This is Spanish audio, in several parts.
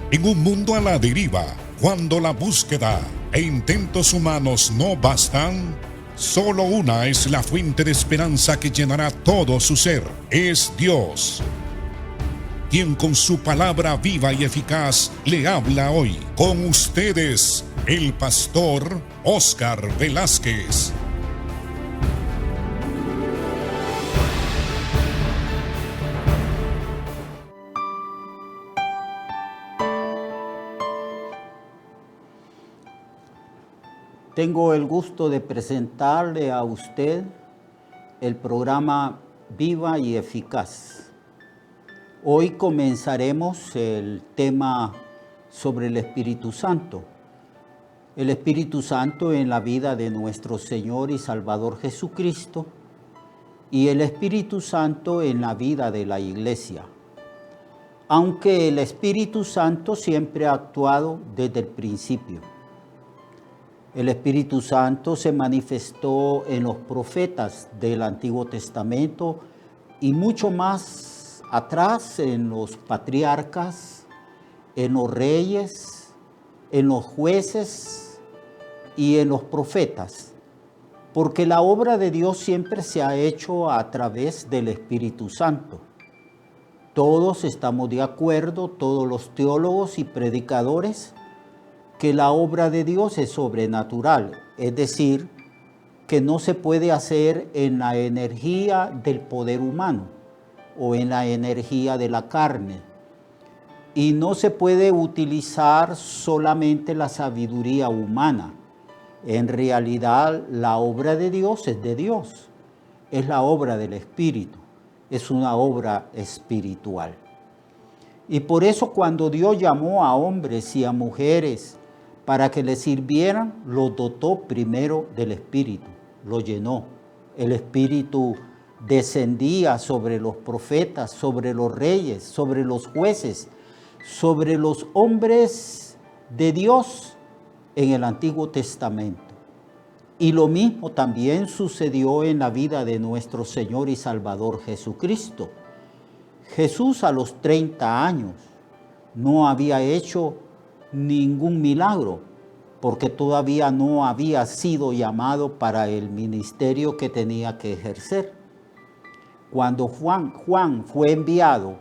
En un mundo a la deriva, cuando la búsqueda e intentos humanos no bastan, solo una es la fuente de esperanza que llenará todo su ser. Es Dios, quien con su palabra viva y eficaz le habla hoy. Con ustedes, el pastor Óscar Velázquez. Tengo el gusto de presentarle a usted el programa Viva y Eficaz. Hoy comenzaremos el tema sobre el Espíritu Santo. El Espíritu Santo en la vida de nuestro Señor y Salvador Jesucristo y el Espíritu Santo en la vida de la Iglesia. Aunque el Espíritu Santo siempre ha actuado desde el principio. El Espíritu Santo se manifestó en los profetas del Antiguo Testamento y mucho más atrás en los patriarcas, en los reyes, en los jueces y en los profetas, porque la obra de Dios siempre se ha hecho a través del Espíritu Santo. Todos estamos de acuerdo, todos los teólogos y predicadores, que la obra de Dios es sobrenatural, es decir, que no se puede hacer en la energía del poder humano o en la energía de la carne. Y no se puede utilizar solamente la sabiduría humana. En realidad, la obra de Dios es de Dios. Es la obra del Espíritu. Es una obra espiritual. Y por eso cuando Dios llamó a hombres y a mujeres para que le sirvieran, lo dotó primero del Espíritu, lo llenó. El Espíritu descendía sobre los profetas, sobre los reyes, sobre los jueces, sobre los hombres de Dios en el Antiguo Testamento. Y lo mismo también sucedió en la vida de nuestro Señor y Salvador Jesucristo. Jesús a los 30 años no había hecho ningún milagro, porque todavía no había sido llamado para el ministerio que tenía que ejercer. Cuando Juan fue enviado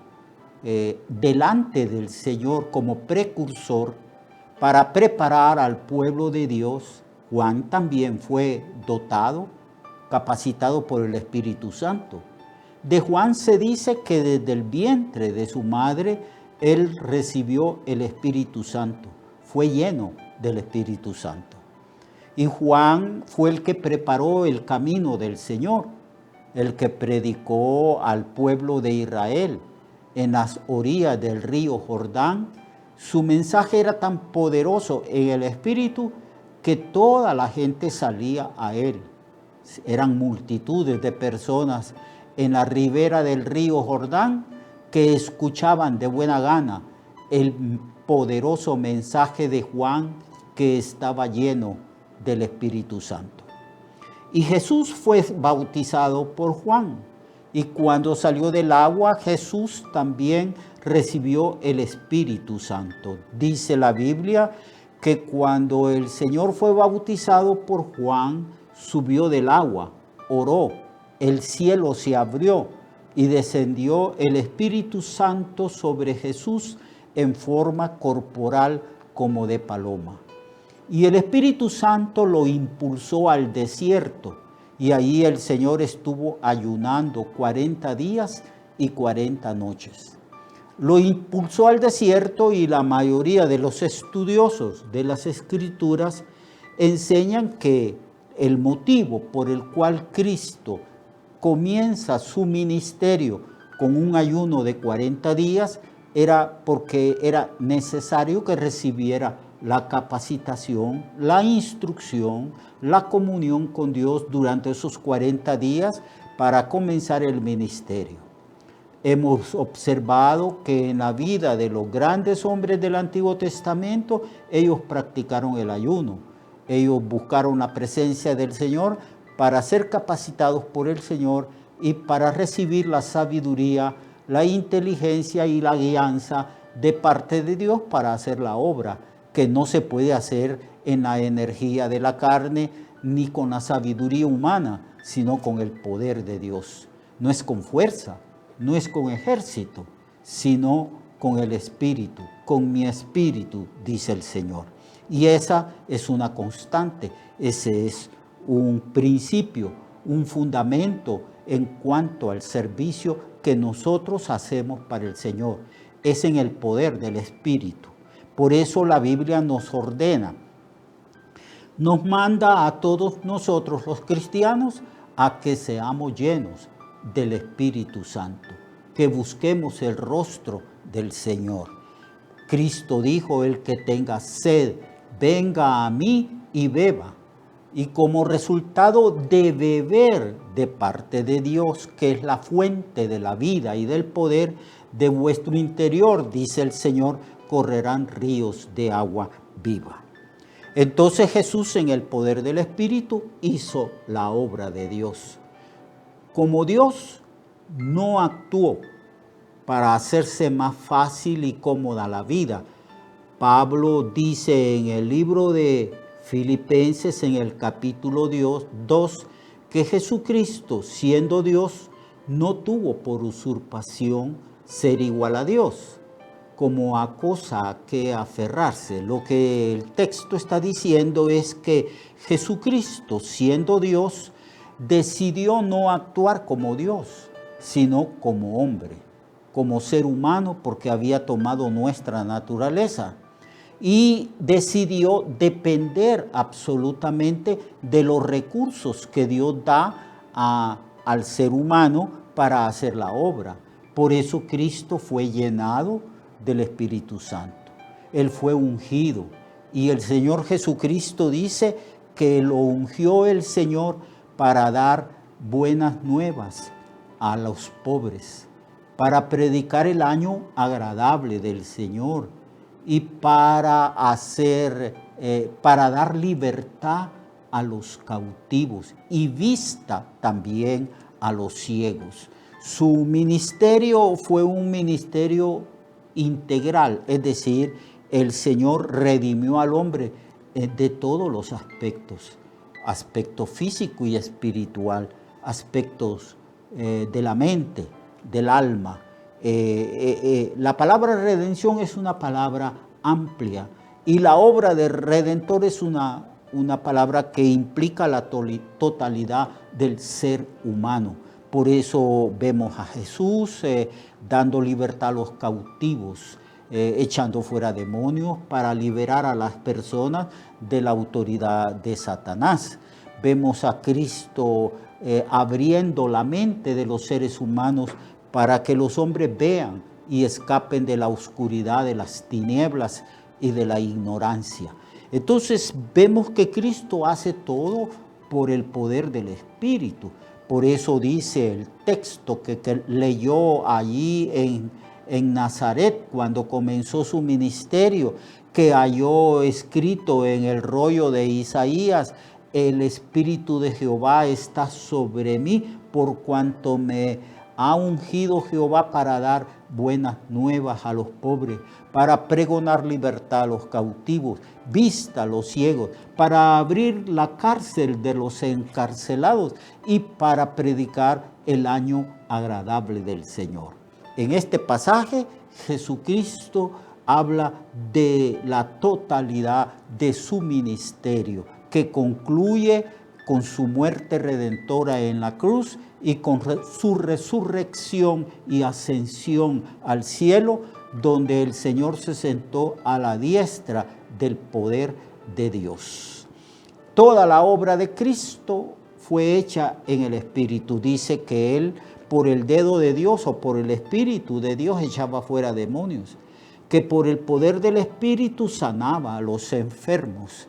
delante del Señor como precursor para preparar al pueblo de Dios, Juan también fue dotado, capacitado por el Espíritu Santo. De Juan se dice que desde el vientre de su madre él recibió el Espíritu Santo, fue lleno del Espíritu Santo. Y Juan fue el que preparó el camino del Señor, el que predicó al pueblo de Israel en las orillas del río Jordán. Su mensaje era tan poderoso en el Espíritu que toda la gente salía a él. Eran multitudes de personas en la ribera del río Jordán que escuchaban de buena gana el poderoso mensaje de Juan, que estaba lleno del Espíritu Santo. Y Jesús fue bautizado por Juan. Y cuando salió del agua, Jesús también recibió el Espíritu Santo. Dice la Biblia que cuando el Señor fue bautizado por Juan, subió del agua, oró, el cielo se abrió y descendió el Espíritu Santo sobre Jesús en forma corporal como de paloma. Y el Espíritu Santo lo impulsó al desierto, y allí el Señor estuvo ayunando 40 días y 40 noches. Lo impulsó al desierto, y la mayoría de los estudiosos de las Escrituras enseñan que el motivo por el cual Cristo comienza su ministerio con un ayuno de 40 días era porque era necesario que recibiera la capacitación, la instrucción, la comunión con Dios durante esos 40 días para comenzar el ministerio. Hemos observado que en la vida de los grandes hombres del Antiguo Testamento, ellos practicaron el ayuno. Ellos buscaron la presencia del Señor para ser capacitados por el Señor y para recibir la sabiduría, la inteligencia y la guianza de parte de Dios para hacer la obra, que no se puede hacer en la energía de la carne ni con la sabiduría humana, sino con el poder de Dios. No es con fuerza, no es con ejército, sino con el Espíritu, con mi Espíritu, dice el Señor. Y esa es una constante, ese es un principio, un fundamento en cuanto al servicio que nosotros hacemos para el Señor. Es en el poder del Espíritu. Por eso la Biblia nos ordena, nos manda a todos nosotros los cristianos a que seamos llenos del Espíritu Santo, que busquemos el rostro del Señor. Cristo dijo, el que tenga sed, venga a mí y beba. Y como resultado de beber de parte de Dios, que es la fuente de la vida y del poder, de vuestro interior, dice el Señor, correrán ríos de agua viva. Entonces Jesús, en el poder del Espíritu, hizo la obra de Dios. Como Dios no actuó para hacerse más fácil y cómoda la vida. Pablo dice en el libro de Filipenses, en el capítulo 2, que Jesucristo, siendo Dios, no tuvo por usurpación ser igual a Dios, como a cosa a que aferrarse. Lo que el texto está diciendo es que Jesucristo, siendo Dios, decidió no actuar como Dios, sino como hombre, como ser humano, porque había tomado nuestra naturaleza. Y decidió depender absolutamente de los recursos que Dios da al ser humano para hacer la obra. Por eso Cristo fue llenado del Espíritu Santo. Él fue ungido. Y el Señor Jesucristo dice que lo ungió el Señor para dar buenas nuevas a los pobres, para predicar el año agradable del Señor y para dar libertad a los cautivos y vista también a los ciegos. Su ministerio fue un ministerio integral, es decir, el Señor redimió al hombre de todos los aspectos, aspecto físico y espiritual, aspectos de la mente, del alma. La palabra redención es una palabra amplia y la obra de redentor es una palabra que implica la totalidad del ser humano. Por eso vemos a Jesús dando libertad a los cautivos, echando fuera demonios para liberar a las personas de la autoridad de Satanás. Vemos a Cristo abriendo la mente de los seres humanos para que los hombres vean y escapen de la oscuridad, de las tinieblas y de la ignorancia. Entonces vemos que Cristo hace todo por el poder del Espíritu. Por eso dice el texto que leyó allí en Nazaret cuando comenzó su ministerio, que halló escrito en el rollo de Isaías, el Espíritu de Jehová está sobre mí, por cuanto me ha ungido Jehová para dar buenas nuevas a los pobres, para pregonar libertad a los cautivos, vista a los ciegos, para abrir la cárcel de los encarcelados y para predicar el año agradable del Señor. En este pasaje, Jesucristo habla de la totalidad de su ministerio, que concluye con su muerte redentora en la cruz y con su resurrección y ascensión al cielo, donde el Señor se sentó a la diestra del poder de Dios. Toda la obra de Cristo fue hecha en el Espíritu. Dice que Él, por el dedo de Dios o por el Espíritu de Dios, echaba fuera demonios, que por el poder del Espíritu sanaba a los enfermos,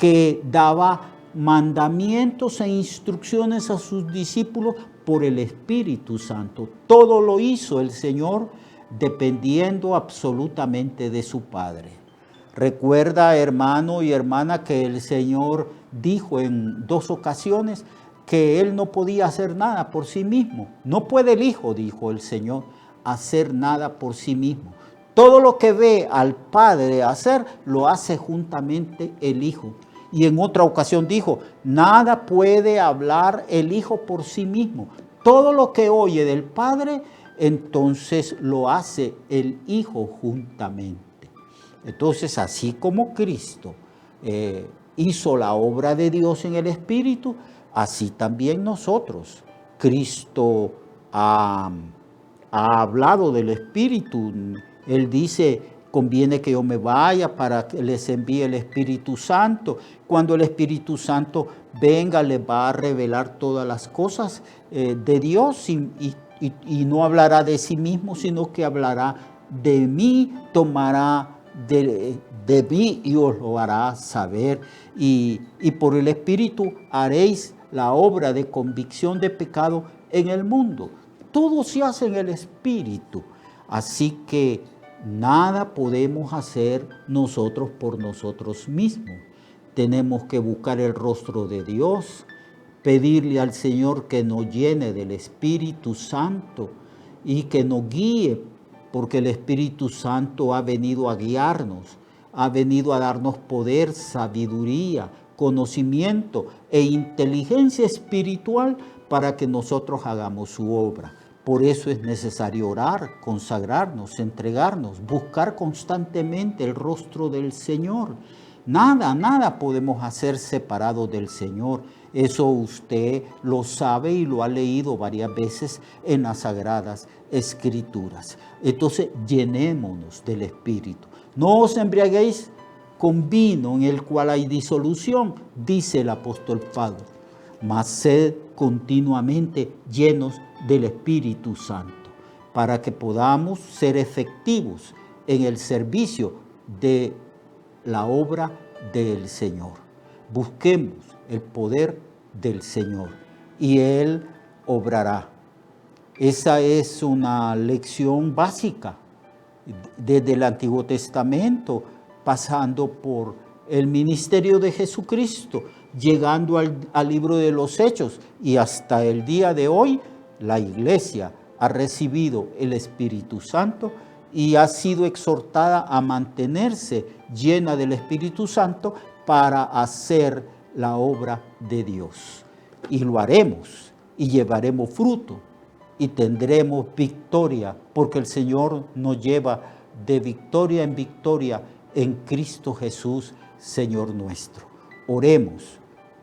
que daba mandamientos e instrucciones a sus discípulos por el Espíritu Santo. Todo lo hizo el Señor dependiendo absolutamente de su Padre. Recuerda, hermano y hermana, que el Señor dijo en 2 ocasiones que Él no podía hacer nada por sí mismo. No puede el Hijo, dijo el Señor, hacer nada por sí mismo. Todo lo que ve al Padre hacer, lo hace juntamente el Hijo. Y en otra ocasión dijo, nada puede hablar el Hijo por sí mismo. Todo lo que oye del Padre, entonces lo hace el Hijo juntamente. Entonces, así como Cristo hizo la obra de Dios en el Espíritu, así también nosotros. Cristo ha hablado del Espíritu. Él dice, conviene que yo me vaya para que les envíe el Espíritu Santo. Cuando el Espíritu Santo venga, les va a revelar todas las cosas de Dios y no hablará de sí mismo, sino que hablará de mí, tomará de mí y os lo hará saber. Y por el Espíritu haréis la obra de convicción de pecado en el mundo. Todo se hace en el Espíritu. Así que nada podemos hacer nosotros por nosotros mismos. Tenemos que buscar el rostro de Dios, pedirle al Señor que nos llene del Espíritu Santo y que nos guíe, porque el Espíritu Santo ha venido a guiarnos, ha venido a darnos poder, sabiduría, conocimiento e inteligencia espiritual para que nosotros hagamos su obra. Por eso es necesario orar, consagrarnos, entregarnos, buscar constantemente el rostro del Señor. Nada podemos hacer separados del Señor. Eso usted lo sabe y lo ha leído varias veces en las Sagradas Escrituras. Entonces, llenémonos del Espíritu. No os embriaguéis con vino en el cual hay disolución, dice el apóstol Pablo, mas sed continuamente llenos del Espíritu Santo, para que podamos ser efectivos en el servicio de la obra del Señor. Busquemos el poder del Señor y Él obrará. Esa es una lección básica desde el Antiguo Testamento, pasando por el ministerio de Jesucristo, llegando al libro de los Hechos, y hasta el día de hoy la Iglesia ha recibido el Espíritu Santo y ha sido exhortada a mantenerse llena del Espíritu Santo para hacer la obra de Dios. Y lo haremos y llevaremos fruto y tendremos victoria, porque el Señor nos lleva de victoria en victoria en Cristo Jesús, Señor nuestro. Oremos,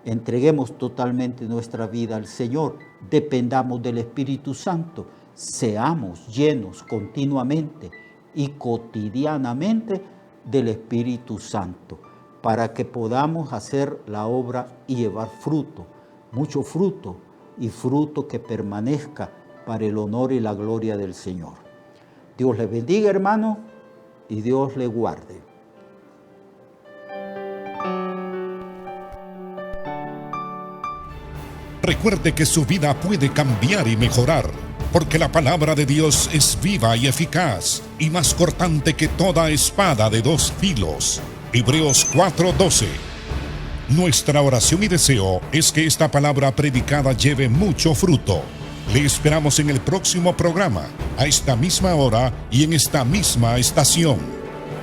entreguemos totalmente nuestra vida al Señor, dependamos del Espíritu Santo, seamos llenos continuamente y cotidianamente del Espíritu Santo, para que podamos hacer la obra y llevar fruto, mucho fruto, y fruto que permanezca para el honor y la gloria del Señor. Dios le bendiga, hermano, y Dios le guarde. Recuerde que su vida puede cambiar y mejorar, porque la palabra de Dios es viva y eficaz, y más cortante que toda espada de dos filos. Hebreos 4:12. Nuestra oración y deseo es que esta palabra predicada lleve mucho fruto. Le esperamos en el próximo programa, a esta misma hora y en esta misma estación.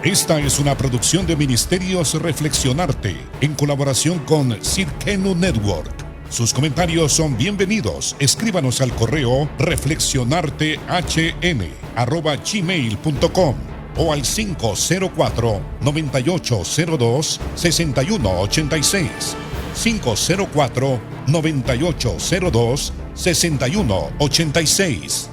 Esta es una producción de Ministerios Reflexionarte, en colaboración con Cirkenu Network. Sus comentarios son bienvenidos. Escríbanos al correo reflexionartehn@gmail.com o al 504-9802-6186. 504-9802-6186.